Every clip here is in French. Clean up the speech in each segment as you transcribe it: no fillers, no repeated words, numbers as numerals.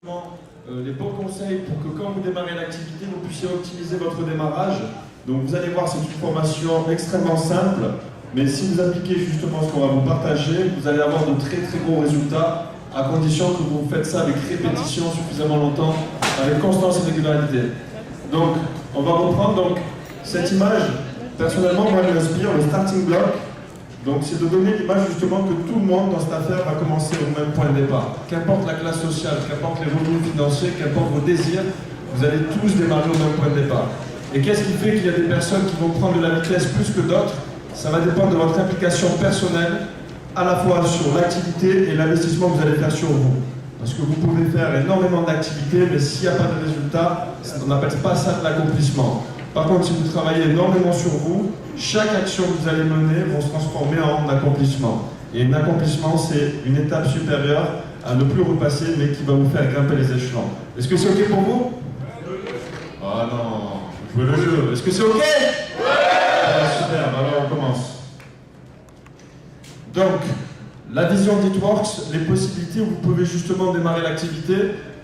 Les bons conseils pour que quand vous démarrez l'activité, vous puissiez optimiser votre démarrage. Donc vous allez voir, c'est une formation extrêmement simple, mais si vous appliquez justement ce qu'on va vous partager, vous allez avoir de très très bons résultats, à condition que vous faites ça avec répétition suffisamment longtemps, avec constance et régularité. Donc on va reprendre donc, cette image, personnellement moi elle m'inspire, le starting block. Donc c'est de donner l'image justement que tout le monde dans cette affaire va commencer au même point de départ. Qu'importe la classe sociale, qu'importe les revenus financiers, qu'importe vos désirs, vous allez tous démarrer au même point de départ. Et qu'est-ce qui fait qu'il y a des personnes qui vont prendre de la vitesse plus que d'autres? Ça va dépendre de votre implication personnelle, à la fois sur l'activité et l'investissement que vous allez faire sur vous. Parce que vous pouvez faire énormément d'activités, mais s'il n'y a pas de résultat, on n'appelle pas ça de l'accomplissement. Par contre, si vous travaillez énormément sur vous, chaque action que vous allez mener va se transformer en accomplissement. Et un accomplissement, c'est une étape supérieure à ne plus repasser, mais qui va vous faire grimper les échelons. Est-ce que c'est OK pour vous? Ah non, jouez le jeu. Est-ce que c'est OK? Super, alors on commence. Donc, la vision d'Itworks, les possibilités où vous pouvez justement démarrer l'activité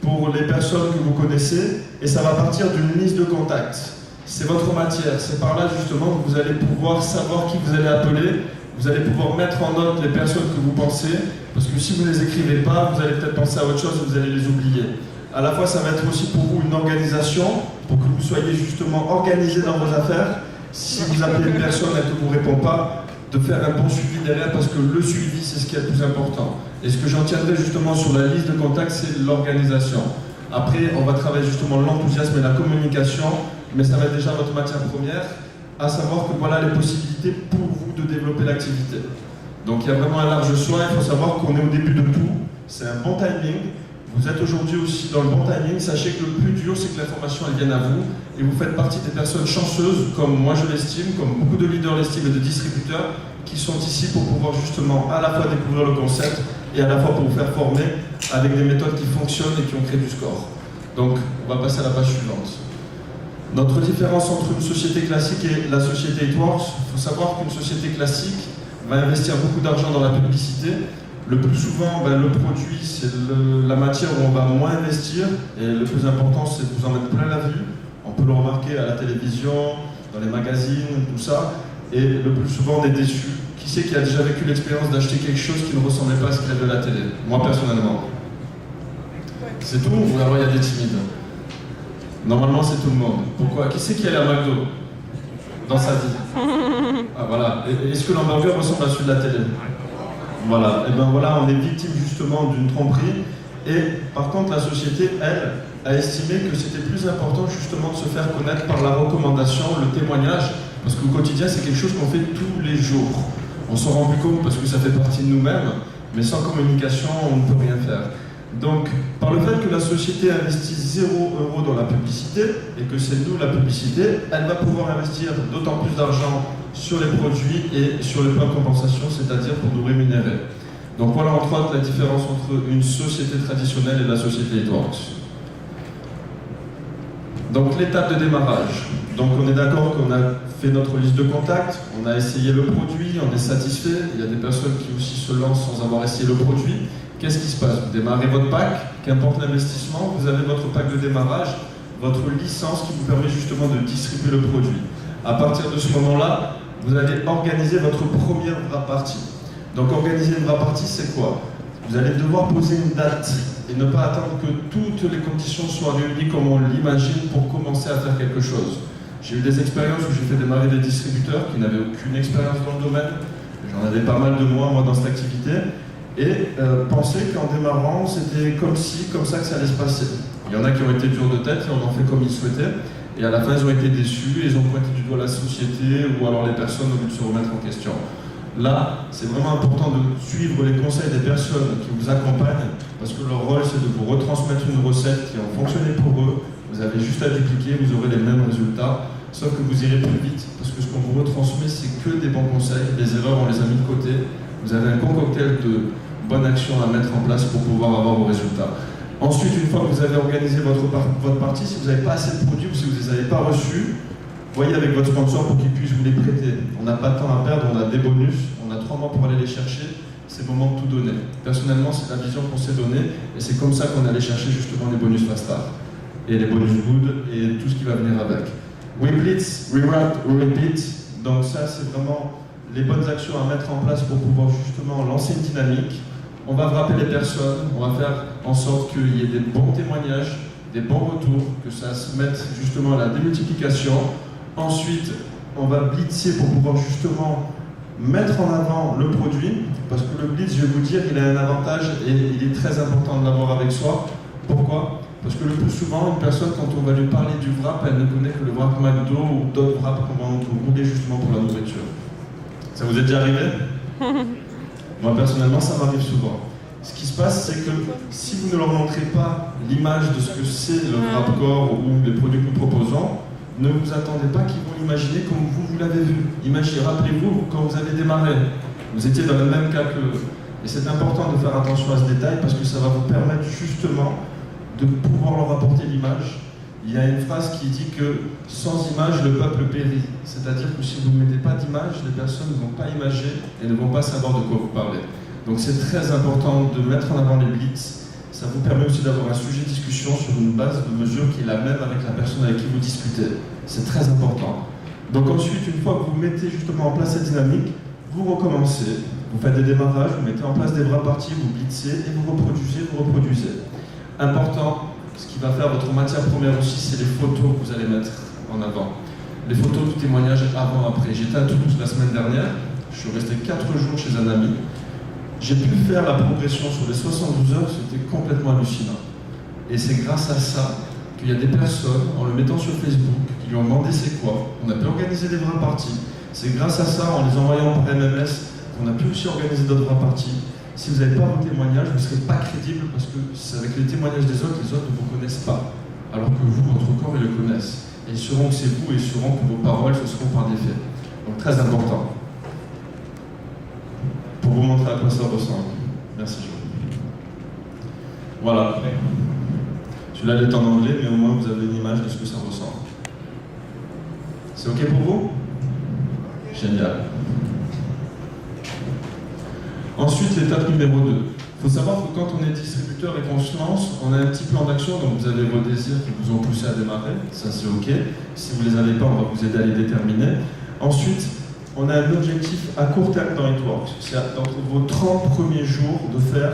pour les personnes que vous connaissez, et ça va partir d'une liste de contacts. C'est votre matière, c'est par là justement que vous allez pouvoir savoir qui vous allez appeler, vous allez pouvoir mettre en note les personnes que vous pensez, parce que si vous ne les écrivez pas, vous allez peut-être penser à autre chose et vous allez les oublier. À la fois, ça va être aussi pour vous une organisation, pour que vous soyez justement organisé dans vos affaires. Si vous appelez une personne et qu'elle ne vous répond pas, de faire un bon suivi derrière, parce que le suivi, c'est ce qui est le plus important. Et ce que j'en tiendrai justement sur la liste de contacts, c'est l'organisation. Après, on va travailler justement l'enthousiasme et la communication, mais ça va être déjà votre matière première, à savoir que voilà les possibilités pour vous de développer l'activité. Donc il y a vraiment un large choix, il faut savoir qu'on est au début de tout, c'est un bon timing. Vous êtes aujourd'hui aussi dans le bon timing, sachez que le plus dur c'est que l'information elle vienne à vous, et vous faites partie des personnes chanceuses, comme moi je l'estime, comme beaucoup de leaders l'estiment et de distributeurs, qui sont ici pour pouvoir justement à la fois découvrir le concept, et à la fois pour vous faire former avec des méthodes qui fonctionnent et qui ont créé du score. Donc on va passer à la page suivante. Notre différence entre une société classique et la société Itworks, il faut savoir qu'une société classique va investir beaucoup d'argent dans la publicité. Le plus souvent, le produit, c'est la matière où on va moins investir, et le plus important, c'est de vous en mettre plein la vue. On peut le remarquer à la télévision, dans les magazines, tout ça, et le plus souvent, on est déçu. Qui c'est qui a déjà vécu l'expérience d'acheter quelque chose qui ne ressemblait pas à ce qu'il y a de la télé? Moi, personnellement. C'est tout, ou alors il y a des timides? Normalement, c'est tout le monde. Pourquoi? Qui c'est qui allait à McDo dans sa vie? Ah voilà. Est-ce que l'hamburger ressemble à celui de la télé? Voilà. Et bien voilà, on est victime justement d'une tromperie. Et par contre, la société, elle, a estimé que c'était plus important justement de se faire connaître par la recommandation, le témoignage, parce qu'au quotidien, c'est quelque chose qu'on fait tous les jours. On s'en rend plus compte parce que ça fait partie de nous-mêmes, mais sans communication, on ne peut rien faire. Donc, par le fait que la société investisse 0 € dans la publicité, et que c'est nous la publicité, elle va pouvoir investir d'autant plus d'argent sur les produits et sur les plans de compensation, c'est-à-dire pour nous rémunérer. Donc voilà entre autres la différence entre une société traditionnelle et la société Itworks. Donc l'étape de démarrage. Donc on est d'accord qu'on a fait notre liste de contacts, on a essayé le produit, on est satisfait. Il y a des personnes qui aussi se lancent sans avoir essayé le produit. Qu'est-ce qui se passe? Vous démarrez votre pack, qu'importe l'investissement, vous avez votre pack de démarrage, votre licence qui vous permet justement de distribuer le produit. À partir de ce moment-là, vous allez organiser votre première vraie partie. Donc organiser une vraie partie, c'est quoi? Vous allez devoir poser une date et ne pas attendre que toutes les conditions soient réunies comme on l'imagine pour commencer à faire quelque chose. J'ai eu des expériences où j'ai fait démarrer des distributeurs qui n'avaient aucune expérience dans le domaine. J'en avais pas mal de mois, moi, dans cette activité. Et penser qu'en démarrant, c'était comme ça que ça allait se passer. Il y en a qui ont été durs de tête et on en fait comme ils souhaitaient. Et à la fin, ils ont été déçus et ils ont pointé du doigt la société ou alors les personnes au lieu de se remettre en question. Là, c'est vraiment important de suivre les conseils des personnes qui vous accompagnent parce que leur rôle, c'est de vous retransmettre une recette qui a fonctionné pour eux. Vous avez juste à dupliquer, vous aurez les mêmes résultats, sauf que vous irez plus vite parce que ce qu'on vous retransmet, c'est que des bons conseils. Les erreurs, on les a mis de côté. Vous avez un bon cocktail de bonnes actions à mettre en place pour pouvoir avoir vos résultats. Ensuite, une fois que vous avez organisé votre partie, si vous n'avez pas assez de produits ou si vous ne les avez pas reçus, voyez avec votre sponsor pour qu'il puisse vous les prêter. On n'a pas de temps à perdre, on a des bonus, on a 3 mois pour aller les chercher. c'est le moment de tout donner. Personnellement, c'est la vision qu'on s'est donnée, et c'est comme ça qu'on allait chercher justement les bonus Fast Start, et les bonus Good, et tout ce qui va venir avec. We blitz, we wrap, we repeat. Donc ça, c'est vraiment les bonnes actions à mettre en place pour pouvoir justement lancer une dynamique. On va frapper les personnes, on va faire en sorte qu'il y ait des bons témoignages, des bons retours, que ça se mette justement à la démultiplication. Ensuite, on va blitzer pour pouvoir justement mettre en avant le produit, parce que le blitz, je vais vous dire, il a un avantage et il est très important de l'avoir avec soi. Pourquoi? Parce que le plus souvent, une personne, quand on va lui parler du wrap, elle ne connaît que le wrap McDo ou d'autres wraps qu'on va rouler justement pour la nourriture. Ça vous est déjà arrivé? Moi, personnellement, ça m'arrive souvent. Ce qui se passe, c'est que si vous ne leur montrez pas l'image de ce que c'est le wrap corps ou les produits que nous proposons, ne vous attendez pas qu'ils vont l'imaginer comme vous l'avez vu. Imaginez, rappelez-vous, quand vous avez démarré, vous étiez dans le même cas qu'eux. Et c'est important de faire attention à ce détail parce que ça va vous permettre justement de pouvoir leur apporter l'image. Il y a une phrase qui dit que sans image, le peuple périt. C'est-à-dire que si vous ne mettez pas d'image, les personnes ne vont pas imager et ne vont pas savoir de quoi vous parlez. Donc c'est très important de mettre en avant les blitz. Ça vous permet aussi d'avoir un sujet de discussion sur une base de mesure qui est la même avec la personne avec qui vous discutez. C'est très important. Donc ensuite, une fois que vous mettez justement en place cette dynamique, vous recommencez, vous faites des démarrages, vous mettez en place des vrais parties, vous blitzez et vous reproduisez. Important, ce qui va faire votre matière première aussi, c'est les photos que vous allez mettre en avant. Les photos de témoignages avant-après. J'étais à Toulouse la semaine dernière, je suis resté 4 jours chez un ami. J'ai pu faire la progression sur les 72 heures, c'était complètement hallucinant. Et c'est grâce à ça qu'il y a des personnes, en le mettant sur Facebook, qui lui ont demandé c'est quoi. On a pu organiser des vraies parties. C'est grâce à ça, en les envoyant par MMS, qu'on a pu aussi organiser d'autres vraies parties. Si vous n'avez pas vos témoignages, vous ne serez pas crédible parce que c'est avec les témoignages des autres, les autres ne vous connaissent pas. Alors que vous, votre corps, ils le connaissent. Et ils sauront que c'est vous et ils sauront que vos paroles, ce seront par des faits. Donc très important. Pour vous montrer à quoi ça ressemble. Merci, Joe. Voilà. Celui-là, il est en anglais, mais au moins vous avez une image de ce que ça ressemble. C'est OK pour vous? Génial. Ensuite, l'étape numéro 2. Il faut savoir que quand on est distributeur et qu'on se lance, on a un petit plan d'action, donc vous avez vos désirs qui vous ont poussé à démarrer, ça c'est OK. Si vous ne les avez pas, on va vous aider à les déterminer. Ensuite, on a un objectif à court terme dans It-Works. C'est dans vos 30 premiers jours de faire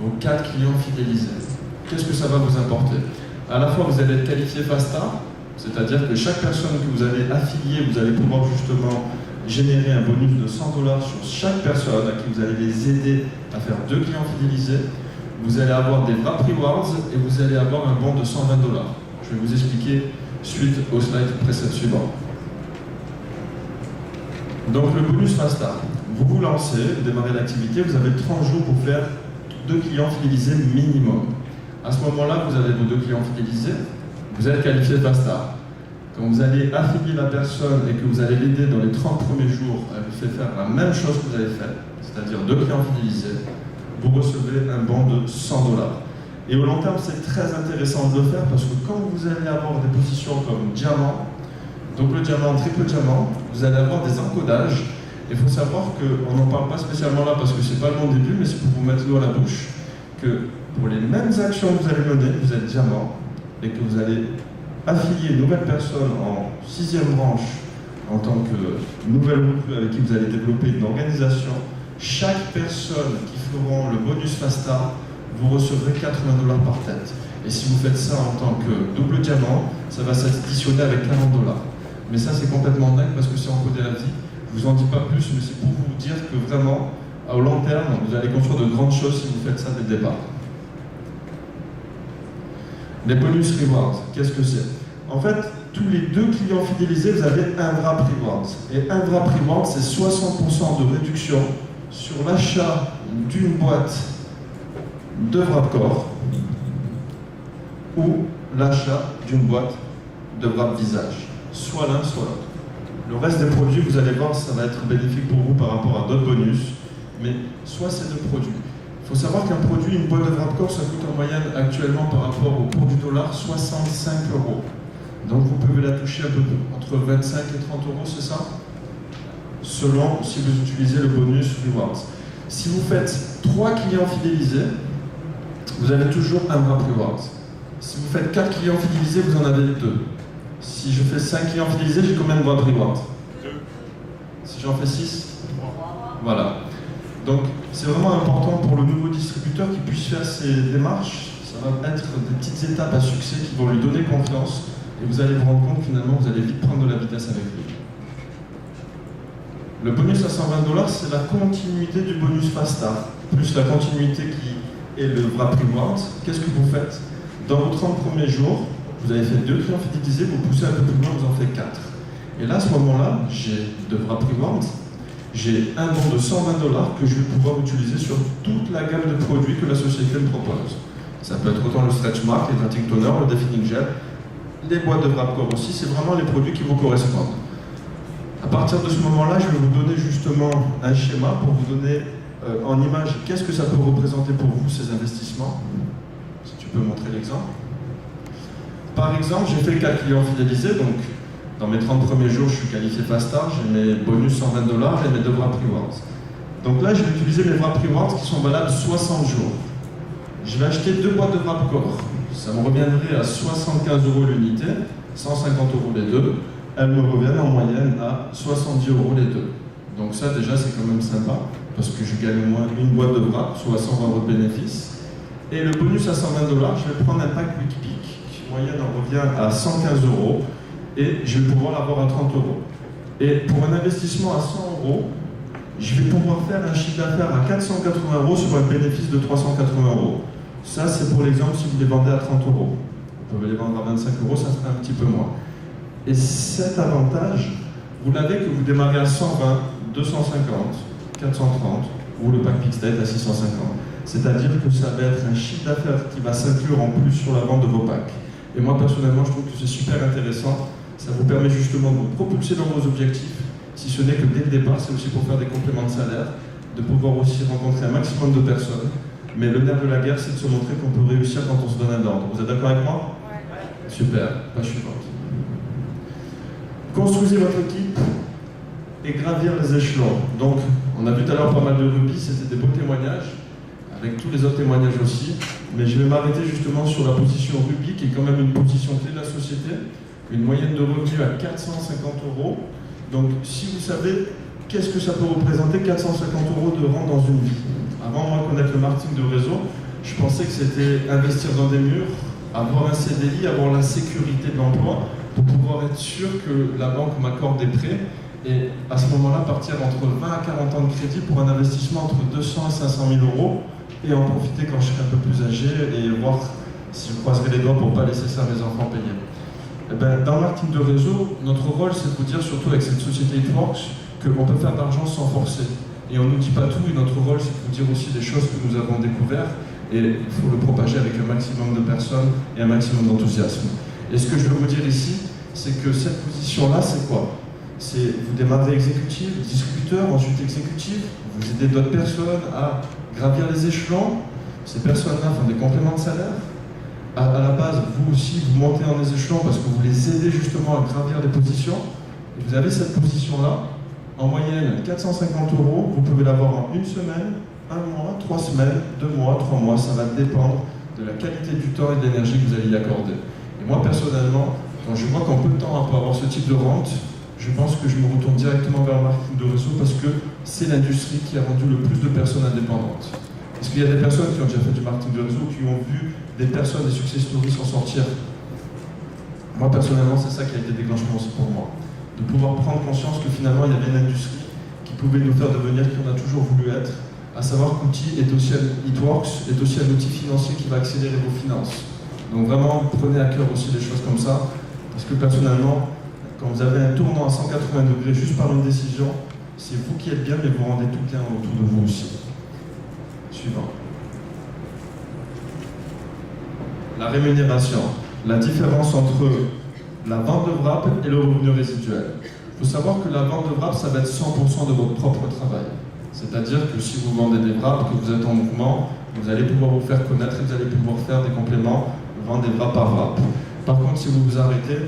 vos 4 clients fidélisés. Qu'est-ce que ça va vous apporter? À la fois, vous allez être qualifié Fast Start, c'est-à-dire que chaque personne que vous allez affilier, vous allez pouvoir justement générer un bonus de $100 sur chaque personne à qui vous allez les aider à faire 2 clients fidélisés. Vous allez avoir des wrap rewards et vous allez avoir un bon de $120. Je vais vous expliquer suite au slide précédent suivant. Donc le bonus Fast Start, vous vous lancez, vous démarrez l'activité, vous avez 30 jours pour faire 2 clients fidélisés minimum. À ce moment-là, vous avez vos 2 clients fidélisés, vous êtes qualifié Fast Start. Quand vous allez affilier la personne et que vous allez l'aider dans les 30 premiers jours à lui faire la même chose que vous avez fait, c'est-à-dire 2 clients fidélisés, vous recevez un bon de $100. Et au long terme, c'est très intéressant de le faire parce que quand vous allez avoir des positions comme diamant, donc le diamant, triple diamant, vous allez avoir des encodages. Il faut savoir qu'on n'en parle pas spécialement là parce que c'est pas le bon début, mais c'est pour vous mettre l'eau à la bouche, que pour les mêmes actions que vous allez mener, vous êtes diamant, et que vous allez affilier une nouvelle personne en 6e branche en tant que nouvelle recrue avec qui vous allez développer une organisation. Chaque personne qui feront le bonus Fast Start, vous recevrez $80 par tête. Et si vous faites ça en tant que double diamant, ça va s'additionner avec $40. Mais ça, c'est complètement dingue parce que c'est encodé à vie. Je vous en dis pas plus, mais c'est pour vous dire que vraiment, au long terme, vous allez construire de grandes choses si vous faites ça dès le départ. Les bonus rewards, qu'est-ce que c'est? En fait, tous les 2 clients fidélisés, vous avez un wrap reward. Et un wrap reward, c'est 60% de réduction sur l'achat d'une boîte de wrap corps ou l'achat d'une boîte de wrap visage. Soit l'un, soit l'autre. Le reste des produits, vous allez voir, ça va être bénéfique pour vous par rapport à d'autres bonus, mais soit ces 2 produits. Il faut savoir qu'un produit, une boîte de wrap corps, ça coûte en moyenne actuellement par rapport au cours du dollar 65 €. Donc vous pouvez la toucher un peu entre 25 et 30 €, c'est ça? Selon si vous utilisez le bonus rewards. Si vous faites 3 clients fidélisés, vous avez toujours un wrap reward. Si vous faites 4 clients fidélisés, vous en avez 2. Si je fais 5 clients fidélisés, j'ai combien de wrap reward? 2. Si j'en fais 6? Voilà. Donc c'est vraiment important pour le nouveau distributeur qui puisse faire ces démarches. Ça va être des petites étapes à succès qui vont lui donner confiance et vous allez vous rendre compte finalement vous allez vite prendre de la vitesse avec lui. Le bonus à 120 $, c'est la continuité du bonus Fast Start, plus la continuité qui est le wrap reward. Qu'est-ce que vous faites? Dans vos 30 premiers jours, vous avez fait 2 clients fidélisés, vous poussez un peu plus loin, vous en faites 4. Et là, à ce moment-là, j'ai de wrap reward, j'ai un bon de 120 $ que je vais pouvoir utiliser sur toute la gamme de produits que la société me propose. Ça peut être autant le stretch mark, les hydrating toner, le defining gel, les boîtes de wrap core aussi, c'est vraiment les produits qui vous correspondent. À partir de ce moment-là, je vais vous donner justement un schéma pour vous donner en image qu'est-ce que ça peut représenter pour vous ces investissements. Si tu peux montrer l'exemple. Par exemple, j'ai fait 4 clients fidélisés, donc dans mes 30 premiers jours, je suis qualifié Fast Start, j'ai mes bonus 120 $ et mes 2 wrap rewards. Donc là, je vais utiliser mes wrap rewards qui sont valables 60 jours. Je vais acheter 2 boîtes de wrap core. Ça me reviendrait à 75 € l'unité, 150 € les deux. Elles me reviennent en moyenne à 70 € les deux. Donc ça, déjà, c'est quand même sympa, parce que je gagne au moins une boîte de wrap, soit 120 € de bénéfice. Et le bonus à 120 $, je vais prendre un pack Quick Pick, qui en moyenne en revient à 115 €. Et je vais pouvoir l'avoir à 30 €. Et pour un investissement à 100 €, je vais pouvoir faire un chiffre d'affaires à 480 € sur un bénéfice de 380 €. Ça, c'est pour l'exemple si vous les vendez à 30 €. Vous pouvez les vendre à 25 €, ça serait un petit peu moins. Et cet avantage, vous l'avez que vous démarrez à 120, 250, 430, ou le pack Peak State à 650. C'est-à-dire que ça va être un chiffre d'affaires qui va s'inclure en plus sur la vente de vos packs. Et moi, personnellement, je trouve que c'est super intéressant. Ça vous permet justement de vous propulser dans vos objectifs, si ce n'est que dès le départ, c'est aussi pour faire des compléments de salaire, de pouvoir aussi rencontrer un maximum de personnes. Mais le nerf de la guerre, c'est de se montrer qu'on peut réussir quand on se donne un ordre. Vous êtes d'accord avec moi? Ouais. Super, page suivante. Construisez votre équipe et gravir les échelons. Donc, on a vu tout à l'heure pas mal de rubis, c'était des beaux témoignages, avec tous les autres témoignages aussi. Mais je vais m'arrêter justement sur la position rubis, qui est quand même une position clé de la société. Une moyenne de revenus à 450 €. Donc, si vous savez qu'est-ce que ça peut représenter, 450 € de rente dans une vie. Avant moi de connaître le marketing de réseau, je pensais que c'était investir dans des murs, avoir un CDI, avoir la sécurité de l'emploi, pour pouvoir être sûr que la banque m'accorde des prêts. Et à ce moment-là, partir entre 20 à 40 ans de crédit pour un investissement entre 200 et 500 000 € et en profiter quand je serai un peu plus âgé et voir si je croiserai les doigts pour ne pas laisser ça à mes enfants payer. Eh ben, dans le marketing de réseau, notre rôle, c'est de vous dire, surtout avec cette société It Works, qu'on peut faire de l'argent sans forcer. Et on ne nous dit pas tout, et notre rôle, c'est de vous dire aussi des choses que nous avons découvertes, et il faut le propager avec un maximum de personnes et un maximum d'enthousiasme. Et ce que je veux vous dire ici, c'est que cette position-là, c'est quoi? C'est vous démarrez exécutif, distributeur, ensuite exécutif, vous aidez d'autres personnes à gravir les échelons, ces personnes-là font des compléments de salaire. À la base, vous aussi, vous montez en les échelons parce que vous les aidez justement à gravir les positions. Et vous avez cette position-là, en moyenne 450 €, vous pouvez l'avoir en 1 semaine, 1 mois, 3 semaines, 2 mois, 3 mois, ça va dépendre de la qualité du temps et de l'énergie que vous allez y accorder. Et moi, personnellement, quand je vois qu'en peu de temps, on peut avoir ce type de rente, je pense que je me retourne directement vers le marketing de réseau parce que c'est l'industrie qui a rendu le plus de personnes indépendantes. Est-ce qu'il y a des personnes qui ont déjà fait du marketing de réseau, qui ont vu des personnes, des success stories s'en sortir? Moi, personnellement, c'est ça qui a été déclenchement aussi pour moi. De pouvoir prendre conscience que finalement, il y avait une industrie qui pouvait nous faire devenir qui on a toujours voulu être, à savoir qu'Outil est aussi It Works est aussi un outil financier qui va accélérer vos finances. Donc vraiment, prenez à cœur aussi des choses comme ça, parce que personnellement, quand vous avez un tournant à 180 degrés juste par une décision, c'est vous qui êtes bien, mais vous rendez tout bien autour de vous aussi. Suivant. La rémunération. La différence entre la vente de wrap et le revenu résiduel. Il faut savoir que la vente de wrap, ça va être 100% de votre propre travail. C'est-à-dire que si vous vendez des wraps, que vous êtes en mouvement, vous allez pouvoir vous faire connaître et vous allez pouvoir faire des compléments, vendre des wraps par wrap. Par contre, si vous vous arrêtez,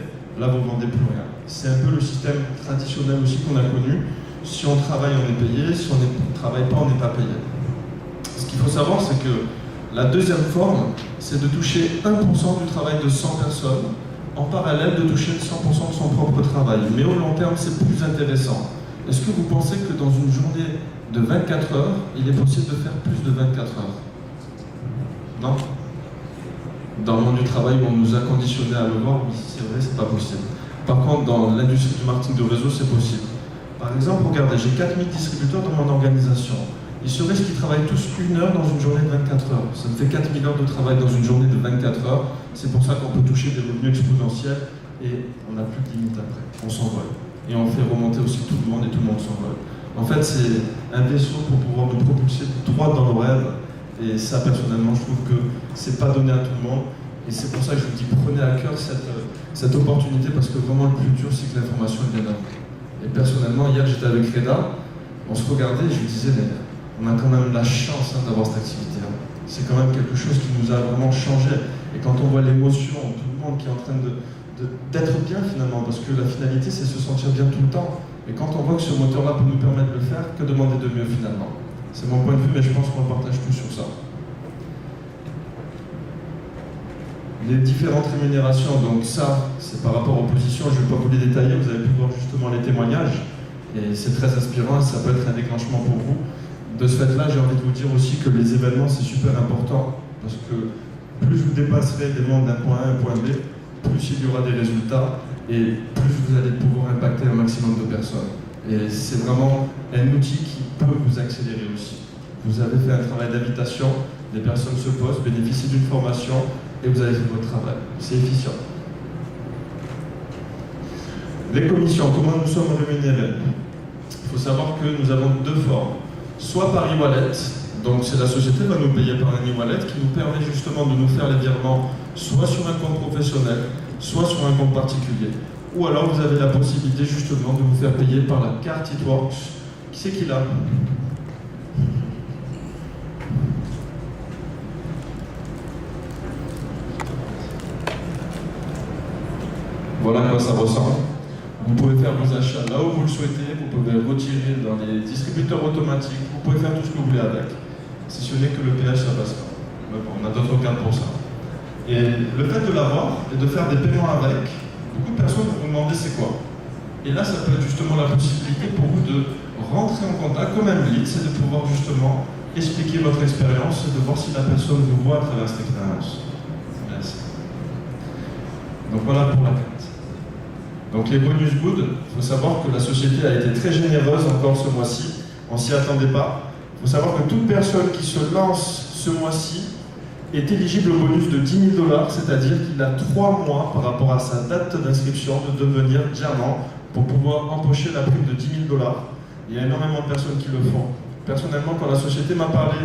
là vous ne vendez plus rien. C'est un peu le système traditionnel aussi qu'on a connu. Si on travaille, on est payé. Si on ne travaille pas, on n'est pas payé. qu'il faut savoir, c'est que la deuxième forme, c'est de toucher 1% du travail de 100 personnes, en parallèle de toucher 100% de son propre travail. Mais au long terme, c'est plus intéressant. Est-ce que vous pensez que dans une journée de 24 heures, il est possible de faire plus de 24 heures? Non? Dans le monde du travail où on nous a conditionnés à le voir, oui, c'est vrai, c'est pas possible. Par contre, dans l'industrie du marketing de réseau, c'est possible. Par exemple, regardez, j'ai 4000 distributeurs dans mon organisation. Il serait qu'ils travaillent tous 1 heure dans une journée de 24 heures. Ça me fait 4000 heures de travail dans une journée de 24 heures. C'est pour ça qu'on peut toucher des revenus exponentiels et on n'a plus de limite après. On s'envole. Et on fait remonter aussi tout le monde et tout le monde s'envole. En fait, c'est un vaisseau pour pouvoir nous propulser droit dans le rêve. Et ça, personnellement, je trouve que c'est pas donné à tout le monde. Et c'est pour ça que je vous dis, prenez à cœur cette opportunité parce que vraiment le plus dur, c'est que l'information vient d'un. Et personnellement, hier, j'étais avec Reda, on se regardait et je lui disais, mais on a quand même la chance d'avoir cette activité. C'est quand même quelque chose qui nous a vraiment changé. Et quand on voit l'émotion, tout le monde qui est en train d'être bien finalement, parce que la finalité, c'est se sentir bien tout le temps. Et quand on voit que ce moteur-là peut nous permettre de le faire, que demander de mieux finalement? C'est mon point de vue, mais je pense qu'on partage tout sur ça. Les différentes rémunérations, donc ça, c'est par rapport aux positions, je ne vais pas vous les détailler, vous avez pu voir justement les témoignages, et c'est très inspirant, et ça peut être un déclenchement pour vous. De ce fait-là, j'ai envie de vous dire aussi que les événements, c'est super important, parce que plus vous dépasserez des mondes d'un point A à un point B, plus il y aura des résultats, et plus vous allez pouvoir impacter un maximum de personnes. Et c'est vraiment un outil qui peut vous accélérer aussi. Vous avez fait un travail d'invitation, les personnes se posent, bénéficient d'une formation, et vous avez fait votre travail. C'est efficient. Les commissions, comment nous sommes rémunérés? Il faut savoir que nous avons deux formes. Soit par e-wallet, donc c'est la société va nous payer par un e-wallet qui nous permet justement de nous faire les virements soit sur un compte professionnel, soit sur un compte particulier. Ou alors vous avez la possibilité justement de vous faire payer par la carte It-Works. Qui c'est qui l'a? Voilà à quoi ça ressemble. Vous pouvez faire vos achats là où vous le souhaitez, vous pouvez retirer dans les distributeurs automatiques, vous pouvez faire tout ce que vous voulez avec. Si ce n'est que le péage, ça passe pas. Mais bon, on a d'autres cartes pour ça. Et le fait de l'avoir et de faire des paiements avec, beaucoup de personnes vont vous demander c'est quoi. Et là, ça peut être justement la possibilité pour vous de rentrer en contact, comme un lead, c'est de pouvoir justement expliquer votre expérience et de voir si la personne vous voit à travers cette expérience. Merci. Donc voilà pour la carte. Donc les bonus good, il faut savoir que la société a été très généreuse encore ce mois-ci, on s'y attendait pas. Il faut savoir que toute personne qui se lance ce mois-ci est éligible au bonus de 10 000 $, c'est-à-dire qu'il a 3 mois par rapport à sa date d'inscription de devenir diamant pour pouvoir empocher la prime de 10 000 $. Il y a énormément de personnes qui le font. Personnellement, quand la société m'a parlé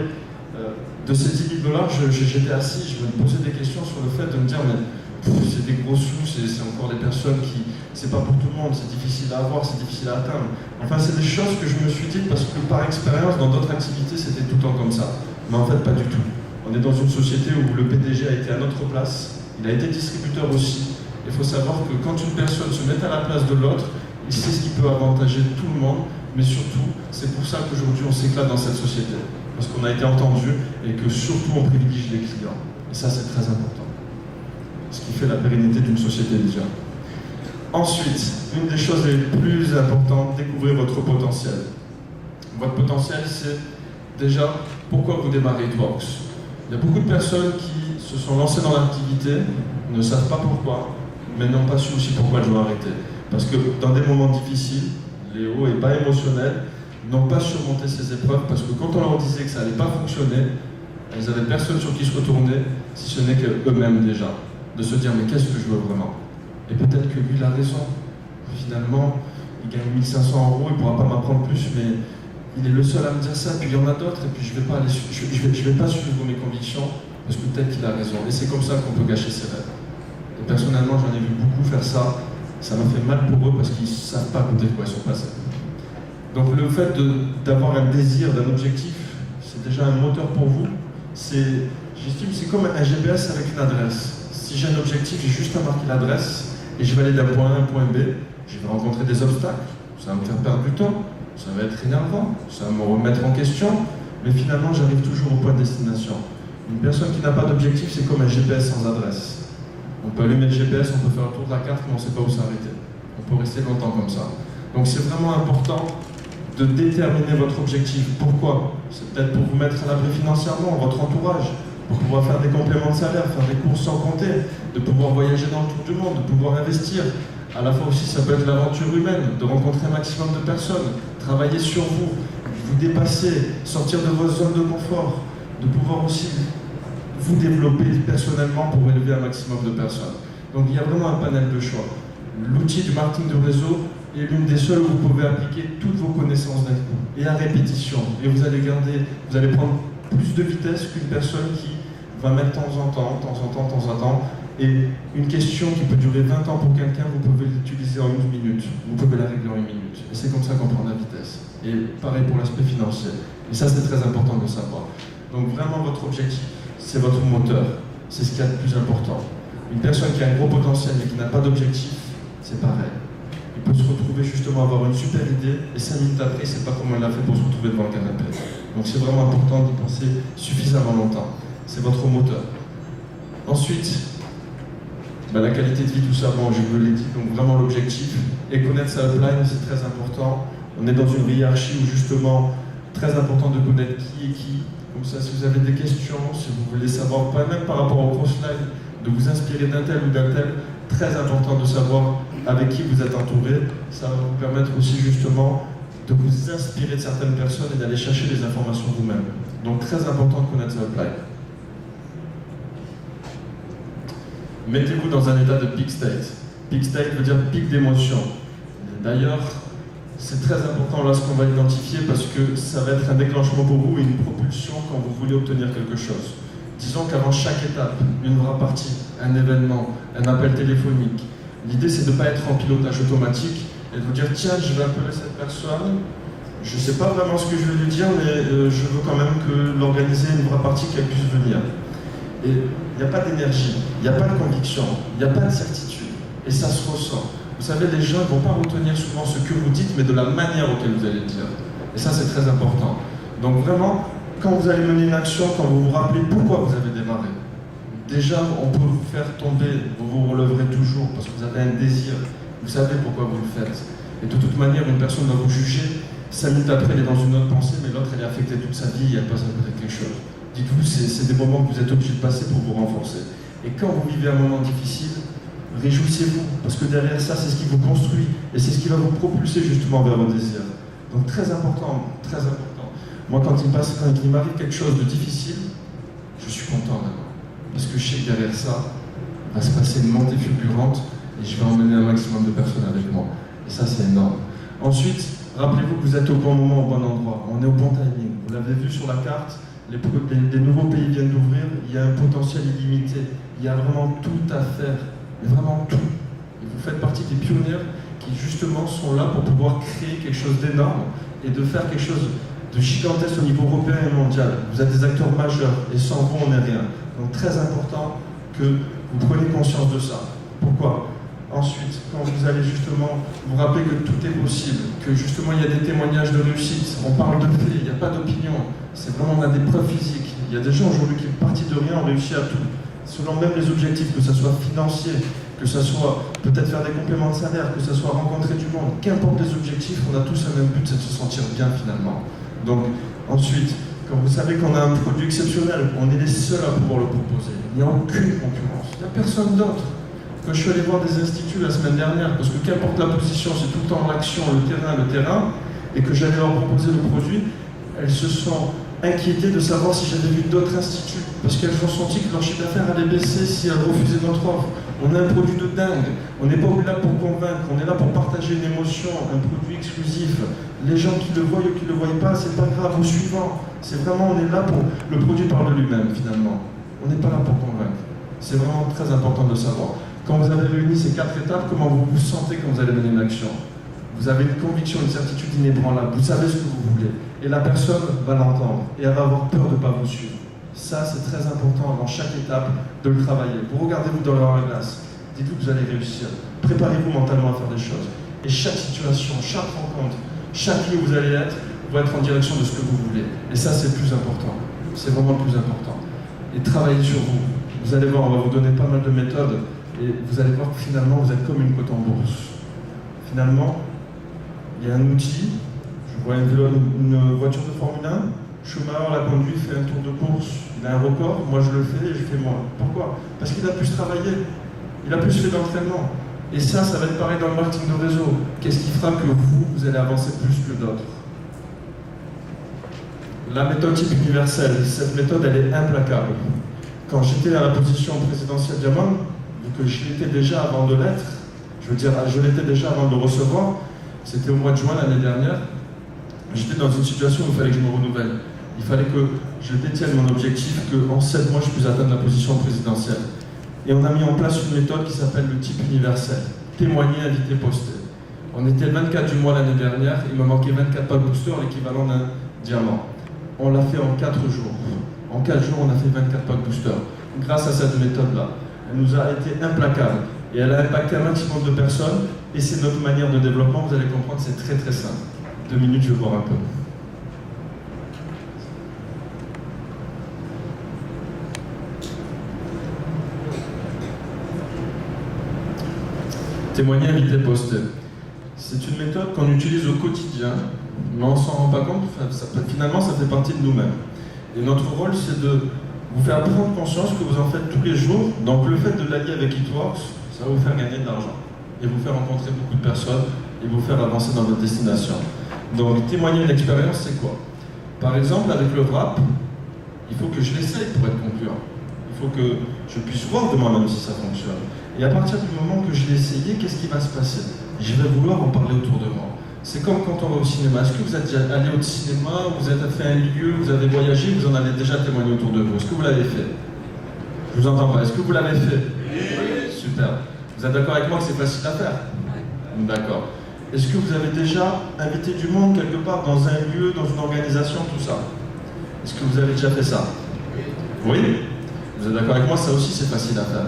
de ces 10 000 $, j'étais assis, je me posais des questions sur le fait de me dire mais c'est des gros sous, c'est encore des personnes qui... C'est pas pour tout le monde, c'est difficile à avoir, c'est difficile à atteindre. Enfin, c'est des choses que je me suis dit parce que par expérience, dans d'autres activités, c'était tout le temps comme ça. Mais en fait, pas du tout. On est dans une société où le PDG a été à notre place, il a été distributeur aussi. Il faut savoir que quand une personne se met à la place de l'autre, il sait ce qui peut avantager tout le monde, mais surtout, c'est pour ça qu'aujourd'hui, on s'éclate dans cette société. Parce qu'on a été entendu et que surtout, on privilégie les clients. Et ça, c'est très important. Ce qui fait la pérennité d'une société déjà. Ensuite, une des choses les plus importantes, découvrir votre potentiel. Votre potentiel, c'est déjà pourquoi vous démarrez It-Works. Il y a beaucoup de personnes qui se sont lancées dans l'activité, ne savent pas pourquoi, mais n'ont pas su aussi pourquoi elles ont arrêté. Parce que dans des moments difficiles, les hauts et bas émotionnels n'ont pas surmonté ces épreuves parce que quand on leur disait que ça n'allait pas fonctionner, elles n'avaient personne sur qui se retourner, si ce n'est qu'eux-mêmes déjà. De se dire mais qu'est-ce que je veux vraiment? Et peut-être que lui, il a raison. Finalement, il gagne 1 500 €, il ne pourra pas m'apprendre plus, mais il est le seul à me dire ça, puis il y en a d'autres, et puis je ne vais pas suivre mes convictions, parce que peut-être qu'il a raison. Et c'est comme ça qu'on peut gâcher ses rêves. Et personnellement, j'en ai vu beaucoup faire ça. Ça m'a fait mal pour eux, parce qu'ils ne savent pas côté de quoi ils sont passés. Donc le fait d'avoir un désir, d'un objectif, c'est déjà un moteur pour vous. J'estime que c'est comme un GPS avec une adresse. Si j'ai un objectif, j'ai juste à marquer l'adresse, et je vais aller d'un point A à un point B, je vais rencontrer des obstacles, ça va me faire perdre du temps, ça va être énervant, ça va me remettre en question, mais finalement j'arrive toujours au point de destination. Une personne qui n'a pas d'objectif, c'est comme un GPS sans adresse. On peut allumer le GPS, on peut faire le tour de la carte, mais on ne sait pas où s'arrêter. On peut rester longtemps comme ça. Donc c'est vraiment important de déterminer votre objectif. Pourquoi? C'est peut-être pour vous mettre à l'abri financièrement, votre entourage, pour pouvoir faire des compléments de salaire, faire des courses sans compter, de pouvoir voyager dans le tour du monde, de pouvoir investir. À la fois aussi, ça peut être l'aventure humaine, de rencontrer un maximum de personnes, travailler sur vous, vous dépasser, sortir de votre zone de confort, de pouvoir aussi vous développer personnellement pour élever un maximum de personnes. Donc il y a vraiment un panel de choix. L'outil du marketing de réseau est l'une des seules où vous pouvez appliquer toutes vos connaissances d'un coup, et à répétition. Et vous allez prendre plus de vitesse qu'une personne qui va mettre de temps en temps, et une question qui peut durer 20 ans pour quelqu'un, vous pouvez l'utiliser en 1 minute, vous pouvez la régler en 1 minute. Et c'est comme ça qu'on prend la vitesse. Et pareil pour l'aspect financier. Et ça, c'est très important de le savoir. Donc vraiment, votre objectif, c'est votre moteur. C'est ce qu'il y a de plus important. Une personne qui a un gros potentiel mais qui n'a pas d'objectif, c'est pareil. Il peut se retrouver justement à avoir une super idée, et 5 minutes après, il ne sait pas comment il a fait pour se retrouver devant le canapé. Donc c'est vraiment important d'y penser suffisamment longtemps. C'est votre moteur. Ensuite, la qualité de vie, tout ça, bon, je vous l'ai dit, donc vraiment l'objectif. Et connaître sa upline, c'est très important. On est dans une hiérarchie où justement, très important de connaître qui est qui. Comme ça, si vous avez des questions, si vous voulez savoir, pas même par rapport au crossline, de vous inspirer d'un tel ou d'un tel, très important de savoir avec qui vous êtes entouré. Ça va vous permettre aussi justement de vous inspirer de certaines personnes et d'aller chercher des informations vous-même. Donc très important de connaître sa upline. Mettez-vous dans un état de peak state. Peak state veut dire pic d'émotion. D'ailleurs, c'est très important là ce qu'on va identifier parce que ça va être un déclenchement pour vous et une propulsion quand vous voulez obtenir quelque chose. Disons qu'avant chaque étape, une vraie partie, un événement, un appel téléphonique, l'idée c'est de ne pas être en pilotage automatique et de vous dire tiens, je vais appeler cette personne, je ne sais pas vraiment ce que je vais lui dire, mais je veux quand même que l'organiser une vraie partie qu'elle puisse venir. Et il n'y a pas d'énergie, il n'y a pas de conviction, il n'y a pas de certitude. Et ça se ressent. Vous savez, les gens ne vont pas retenir souvent ce que vous dites, mais de la manière auquel vous allez le dire. Et ça, c'est très important. Donc vraiment, quand vous allez mener une action, quand vous vous rappelez pourquoi vous avez démarré, déjà, on peut vous faire tomber, vous vous releverez toujours, parce que vous avez un désir, vous savez pourquoi vous le faites. Et de toute manière, une personne va vous juger, 5 minutes après, elle est dans une autre pensée, mais l'autre, elle est affectée toute sa vie et elle passe à côté de quelque chose. Dites-vous, c'est des moments que vous êtes obligé de passer pour vous renforcer. Et quand vous vivez un moment difficile, réjouissez-vous, parce que derrière ça, c'est ce qui vous construit, et c'est ce qui va vous propulser justement vers vos désirs. Donc très important, très important. Moi, quand il m'arrive quelque chose de difficile, je suis content maintenant. Parce que je sais que derrière ça, va se passer une montée fulgurante, et je vais emmener un maximum de personnes avec moi. Et ça, c'est énorme. Ensuite, rappelez-vous que vous êtes au bon moment, au bon endroit. On est au bon timing. Vous l'avez vu sur la carte, des nouveaux pays viennent d'ouvrir, il y a un potentiel illimité, il y a vraiment tout à faire, vraiment tout. Et vous faites partie des pionniers qui justement sont là pour pouvoir créer quelque chose d'énorme et de faire quelque chose de gigantesque au niveau européen et mondial. Vous êtes des acteurs majeurs et sans vous on n'est rien. Donc très important que vous preniez conscience de ça. Pourquoi ? Ensuite, quand vous allez justement vous rappeler que tout est possible, que justement il y a des témoignages de réussite, on parle de faits, il n'y a pas d'opinion, c'est vraiment on a des preuves physiques. Il y a des gens aujourd'hui qui, partis de rien, ont réussi à tout. Selon même les objectifs, que ce soit financier, que ce soit peut-être faire des compléments de salaire, que ce soit rencontrer du monde, qu'importe les objectifs, on a tous un même but, c'est de se sentir bien finalement. Donc ensuite, quand vous savez qu'on a un produit exceptionnel, on est les seuls à pouvoir le proposer. Il n'y a aucune concurrence, il n'y a personne d'autre. Quand je suis allé voir des instituts la semaine dernière, parce que qu'importe la position, c'est tout le temps l'action, le terrain, et que j'allais leur proposer le produit, elles se sont inquiétées de savoir si j'avais vu d'autres instituts, parce qu'elles ont senti que leur chiffre d'affaires allait baisser si elles refusaient notre offre. On a un produit de dingue, on n'est pas là pour convaincre, on est là pour partager une émotion, un produit exclusif. Les gens qui le voient ou qui ne le voient pas, c'est pas grave, au suivant. C'est vraiment, on est là pour, le produit parle de lui-même finalement. On n'est pas là pour convaincre. C'est vraiment très important de le savoir. Quand vous avez réuni ces 4 étapes, comment vous vous sentez quand vous allez mener une action? Vous avez une conviction, une certitude inébranlable, vous savez ce que vous voulez. Et la personne va l'entendre et elle va avoir peur de ne pas vous suivre. Ça, c'est très important avant chaque étape de le travailler. Vous regardez-vous dans la glace, dites-vous que vous allez réussir. Préparez-vous mentalement à faire des choses. Et chaque situation, chaque rencontre, chaque lieu où vous allez être, vont être en direction de ce que vous voulez. Et ça, c'est le plus important. C'est vraiment le plus important. Et travaillez sur vous. Vous allez voir, on va vous donner pas mal de méthodes. Et vous allez voir que finalement, vous êtes comme une cote en bourse. Finalement, il y a un outil. Je vois une voiture de Formule 1. Schumacher la conduit, fait un tour de course. Il a un record. Moi, je le fais et je fais moins. Pourquoi? Parce qu'il a plus travaillé. Il a plus fait d'entraînement. Et ça va être pareil dans le marketing de réseau. Qu'est-ce qui fera que vous allez avancer plus que d'autres? La méthode type universelle, cette méthode, elle est implacable. Quand j'étais à la position présidentielle diamant, vu que je l'étais déjà avant de l'être, je veux dire, je l'étais déjà avant de le recevoir, c'était au mois de juin l'année dernière, j'étais dans une situation où il fallait que je me renouvelle. Il fallait que je détienne mon objectif, qu'en 7 mois, je puisse atteindre la position présidentielle. Et on a mis en place une méthode qui s'appelle le type universel. Témoigner, inviter, poster. On était le 24 du mois l'année dernière, il me manquait 24 packs boosters, l'équivalent d'un diamant. On l'a fait en 4 jours. En 4 jours, on a fait 24 packs boosters. Grâce à cette méthode-là. Elle nous a été implacable. Et elle a impacté un maximum de personnes. Et c'est notre manière de développement, vous allez comprendre, c'est très très simple. 2 minutes, je vais voir un peu. Témoigner, inviter, poster. C'est une méthode qu'on utilise au quotidien, mais on ne s'en rend pas compte, finalement ça fait partie de nous-mêmes. Et notre rôle, c'est de vous faire prendre conscience que vous en faites tous les jours. Donc le fait de l'allier avec It-Works, ça va vous faire gagner de l'argent, et vous faire rencontrer beaucoup de personnes, et vous faire avancer dans votre destination. Donc témoigner une expérience, c'est quoi? Par exemple, avec le wrap, il faut que je l'essaye pour être concluant. Il faut que je puisse voir de moi-même si ça fonctionne. Et à partir du moment que je l'ai essayé, qu'est-ce qui va se passer? Je vais vouloir en parler autour de moi. C'est comme quand on va au cinéma. Est-ce que vous êtes déjà allé au cinéma, vous avez fait un lieu, vous avez voyagé, vous en avez déjà témoigné autour de vous? Est-ce que vous l'avez fait? Je vous entends pas. Est-ce que vous l'avez fait? Oui. Super. Vous êtes d'accord avec moi que c'est facile à faire? D'accord. Est-ce que vous avez déjà invité du monde quelque part dans un lieu, dans une organisation, tout ça? Est-ce que vous avez déjà fait ça? Oui. Vous êtes d'accord avec moi? Ça aussi c'est facile à faire.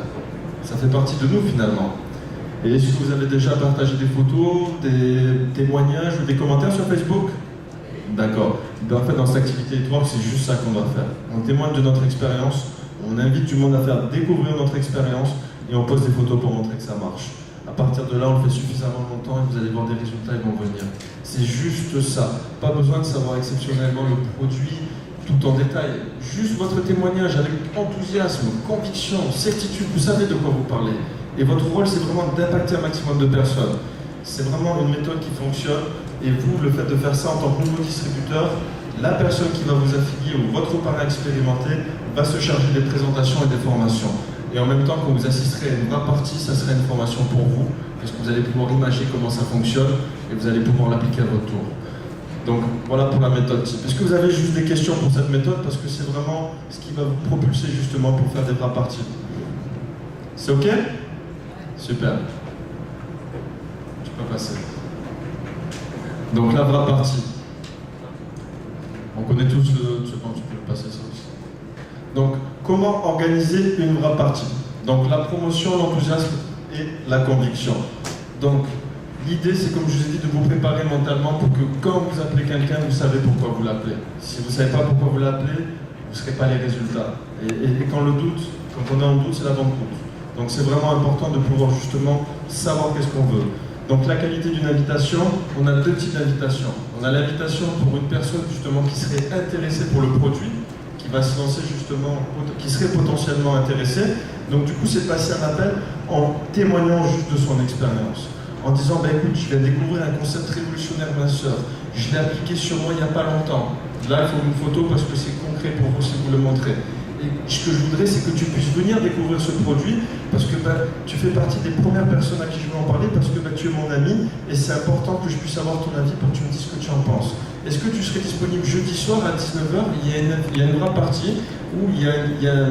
Ça fait partie de nous finalement. Et est-ce que vous avez déjà partagé des photos, des témoignages ou des commentaires sur Facebook? D'accord. En fait, dans cette activité étoile, c'est juste ça qu'on doit faire. On témoigne de notre expérience, on invite du monde à faire découvrir notre expérience et on poste des photos pour montrer que ça marche. À partir de là, on le fait suffisamment longtemps et vous allez voir des résultats, ils vont venir. C'est juste ça. Pas besoin de savoir exceptionnellement le produit tout en détail. Juste votre témoignage avec enthousiasme, conviction, certitude, vous savez de quoi vous parlez. Et votre rôle, c'est vraiment d'impacter un maximum de personnes. C'est vraiment une méthode qui fonctionne. Et vous, le fait de faire ça en tant que nouveau distributeur, la personne qui va vous affilier ou votre parrain expérimenté va se charger des présentations et des formations. Et en même temps, quand vous assisterez à une vraie partie, ça sera une formation pour vous, parce que vous allez pouvoir imaginer comment ça fonctionne et vous allez pouvoir l'appliquer à votre tour. Donc voilà pour la méthode type. Est-ce que vous avez juste des questions pour cette méthode? Parce que c'est vraiment ce qui va vous propulser justement pour faire des vraies parties. C'est OK? Super. Tu peux passer. Donc la vraie partie. On connaît tous le... Je pense que tu peux passer ça aussi. Donc comment organiser une vraie partie? Donc la promotion, l'enthousiasme et la conviction. Donc l'idée, c'est comme je vous ai dit, de vous préparer mentalement pour que quand vous appelez quelqu'un, vous savez pourquoi vous l'appelez. Si vous ne savez pas pourquoi vous l'appelez, vous ne serez pas les résultats. Et quand le doute, quand on est en doute, c'est la banqueroute. Donc c'est vraiment important de pouvoir justement savoir qu'est-ce qu'on veut. Donc la qualité d'une invitation, on a 2 types d'invitations. On a l'invitation pour une personne justement qui serait intéressée pour le produit, qui va se lancer justement, qui serait potentiellement intéressée. Donc du coup, c'est passer un appel en témoignant juste de son expérience. En disant, bah, écoute, je viens de découvrir un concept révolutionnaire, ma soeur. Je l'ai appliqué sur moi il n'y a pas longtemps. Là, il faut une photo parce que c'est concret pour vous si vous le montrez. Et ce que je voudrais, c'est que tu puisses venir découvrir ce produit parce que tu fais partie des premières personnes à qui je veux en parler parce que tu es mon ami et c'est important que je puisse avoir ton avis pour que tu me dises ce que tu en penses. Est-ce que tu serais disponible jeudi soir à 19h? Il y a une vraie partie où il y a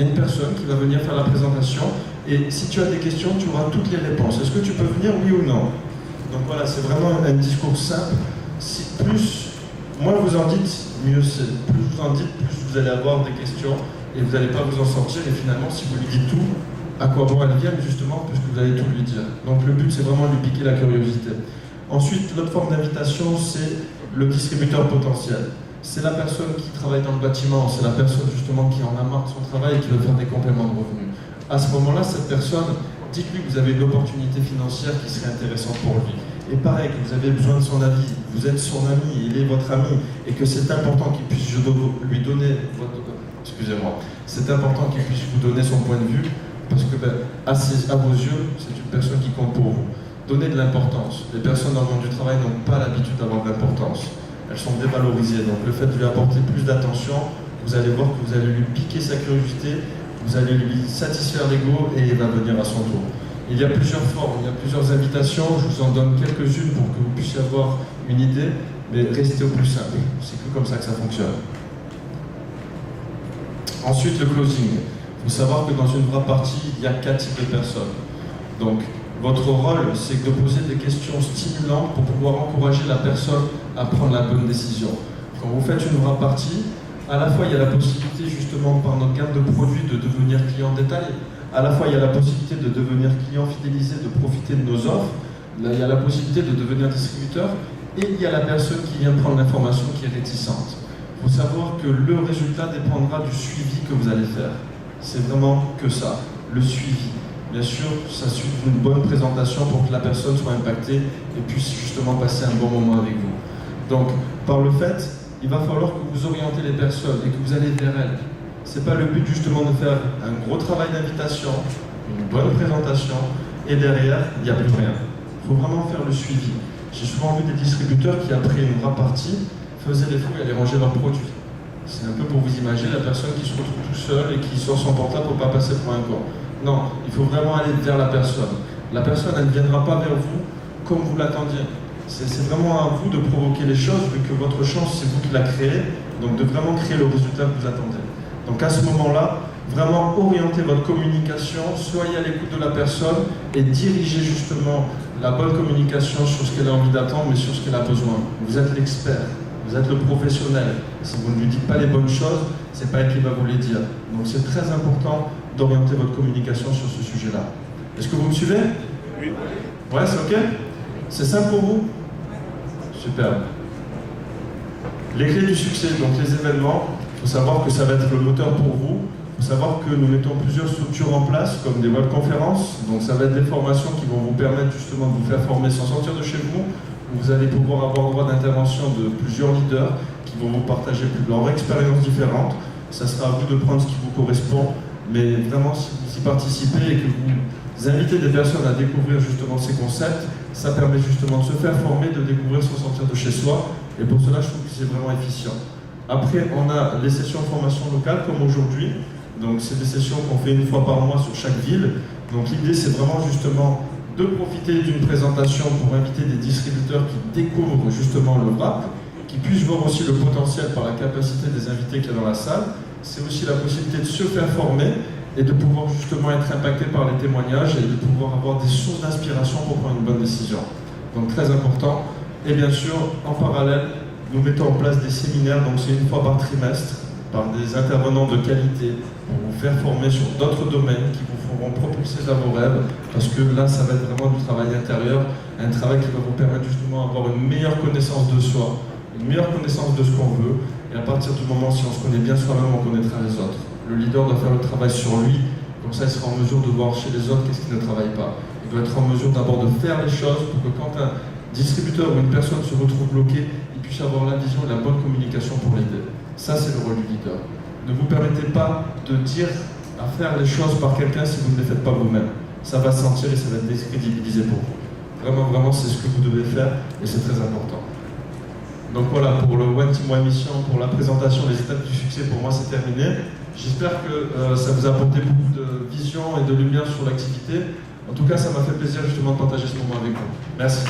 une personne qui va venir faire la présentation et si tu as des questions, tu auras toutes les réponses. Est-ce que tu peux venir, oui ou non? Donc voilà, c'est vraiment un discours simple. Plus moins vous en dites, mieux c'est. Plus vous en dites, plus vous allez avoir des questions et vous n'allez pas vous en sortir. Et finalement, si vous lui dites tout, à quoi bon elle vient justement, puisque vous allez tout lui dire. Donc le but, c'est vraiment de lui piquer la curiosité. Ensuite, l'autre forme d'invitation, c'est le distributeur potentiel. C'est la personne qui travaille dans le bâtiment, c'est la personne justement qui en a marre de son travail et qui veut faire des compléments de revenus. À ce moment-là, cette personne, dites-lui que vous avez une opportunité financière qui serait intéressante pour lui. Et pareil, que vous avez besoin de son avis, vous êtes son ami, il est votre ami, et que c'est important qu'il puisse lui donner votre... Excusez-moi. C'est important qu'il puisse vous donner son point de vue, parce que à vos yeux, c'est une personne qui compte pour vous. Donnez de l'importance. Les personnes dans le monde du travail n'ont pas l'habitude d'avoir de l'importance. Elles sont dévalorisées. Donc le fait de lui apporter plus d'attention, vous allez voir que vous allez lui piquer sa curiosité, vous allez lui satisfaire l'ego et il va venir à son tour. Il y a plusieurs formes, il y a plusieurs invitations. Je vous en donne quelques-unes pour que vous puissiez avoir une idée, mais restez au plus simple. C'est que comme ça que ça fonctionne. Ensuite, le closing. Il faut savoir que dans une vraie partie, il y a 4 types de personnes. Donc, votre rôle, c'est de poser des questions stimulantes pour pouvoir encourager la personne à prendre la bonne décision. Quand vous faites une vraie partie, à la fois, il y a la possibilité, justement, par notre gamme de produits, de devenir client détail. À la fois, il y a la possibilité de devenir client fidélisé, de profiter de nos offres. Là, il y a la possibilité de devenir distributeur. Et il y a la personne qui vient prendre l'information qui est réticente. Il faut savoir que le résultat dépendra du suivi que vous allez faire. C'est vraiment que ça, le suivi. Bien sûr, ça suit une bonne présentation pour que la personne soit impactée et puisse justement passer un bon moment avec vous. Donc, par le fait, il va falloir que vous orientez les personnes et que vous allez vers elles. Ce n'est pas le but justement de faire un gros travail d'invitation, une bonne présentation, et derrière, il n'y a plus rien. Il faut vraiment faire le suivi. J'ai souvent vu des distributeurs qui, après une vraie partie, faisaient des fouilles et allaient ranger leurs produits. C'est un peu pour vous imaginer la personne qui se retrouve tout seul et qui sort son portable pour ne pas passer pour un con. Non, il faut vraiment aller vers la personne. La personne, elle ne viendra pas vers vous comme vous l'attendiez. C'est vraiment à vous de provoquer les choses, vu que votre chance, c'est vous qui la créez, donc de vraiment créer le résultat que vous attendez. Donc à ce moment-là, vraiment orientez votre communication, soyez à l'écoute de la personne et dirigez justement la bonne communication sur ce qu'elle a envie d'attendre, mais sur ce qu'elle a besoin. Vous êtes l'expert. Vous êtes le professionnel. Si vous ne lui dites pas les bonnes choses, c'est pas elle qui va vous les dire. Donc c'est très important d'orienter votre communication sur ce sujet-là. Est-ce que vous me suivez? Oui. Ouais, c'est ok? C'est simple pour vous? Super. Les clés du succès, donc les événements, il faut savoir que ça va être le moteur pour vous. Il faut savoir que nous mettons plusieurs structures en place, comme des webconférences. Donc ça va être des formations qui vont vous permettre justement de vous faire former sans sortir de chez vous. Vous allez pouvoir avoir droit d'intervention de plusieurs leaders qui vont vous partager leurs expériences différentes. Ça sera à vous de prendre ce qui vous correspond, mais vraiment si vous y participez et que vous invitez des personnes à découvrir justement ces concepts, ça permet justement de se faire former, de découvrir sans sortir de chez soi, et pour cela je trouve que c'est vraiment efficient. Après, on a les sessions de formation locale comme aujourd'hui, donc c'est des sessions qu'on fait une fois par mois sur chaque ville. Donc l'idée c'est vraiment justement de profiter d'une présentation pour inviter des distributeurs qui découvrent justement le rap, qui puissent voir aussi le potentiel par la capacité des invités qu'il y a dans la salle. C'est aussi la possibilité de se faire former et de pouvoir justement être impacté par les témoignages et de pouvoir avoir des sources d'inspiration pour prendre une bonne décision. Donc très important. Et bien sûr, en parallèle, nous mettons en place des séminaires, donc c'est une fois par trimestre, par des intervenants de qualité pour vous faire former sur d'autres domaines qui vous feront propulser dans vos rêves, parce que là, ça va être vraiment du travail intérieur, un travail qui va vous permettre justement d'avoir une meilleure connaissance de soi, une meilleure connaissance de ce qu'on veut, et à partir du moment, si on se connaît bien soi-même, on connaîtra les autres. Le leader doit faire le travail sur lui, comme ça il sera en mesure de voir chez les autres qu'est-ce qui ne travaille pas. Il doit être en mesure d'abord de faire les choses pour que quand un distributeur ou une personne se retrouve bloqué, il puisse avoir la vision et la bonne communication pour l'aider. Ça, c'est le rôle du leader. Ne vous permettez pas de dire à faire les choses par quelqu'un si vous ne les faites pas vous-même. Ça va se sentir et ça va être décrédibilisé pour vous. Vraiment, vraiment, c'est ce que vous devez faire et c'est très important. Donc voilà, pour le One Team One Mission, pour la présentation des étapes du succès, pour moi, c'est terminé. J'espère que ça vous a apporté beaucoup de vision et de lumière sur l'activité. En tout cas, ça m'a fait plaisir justement de partager ce moment avec vous. Merci.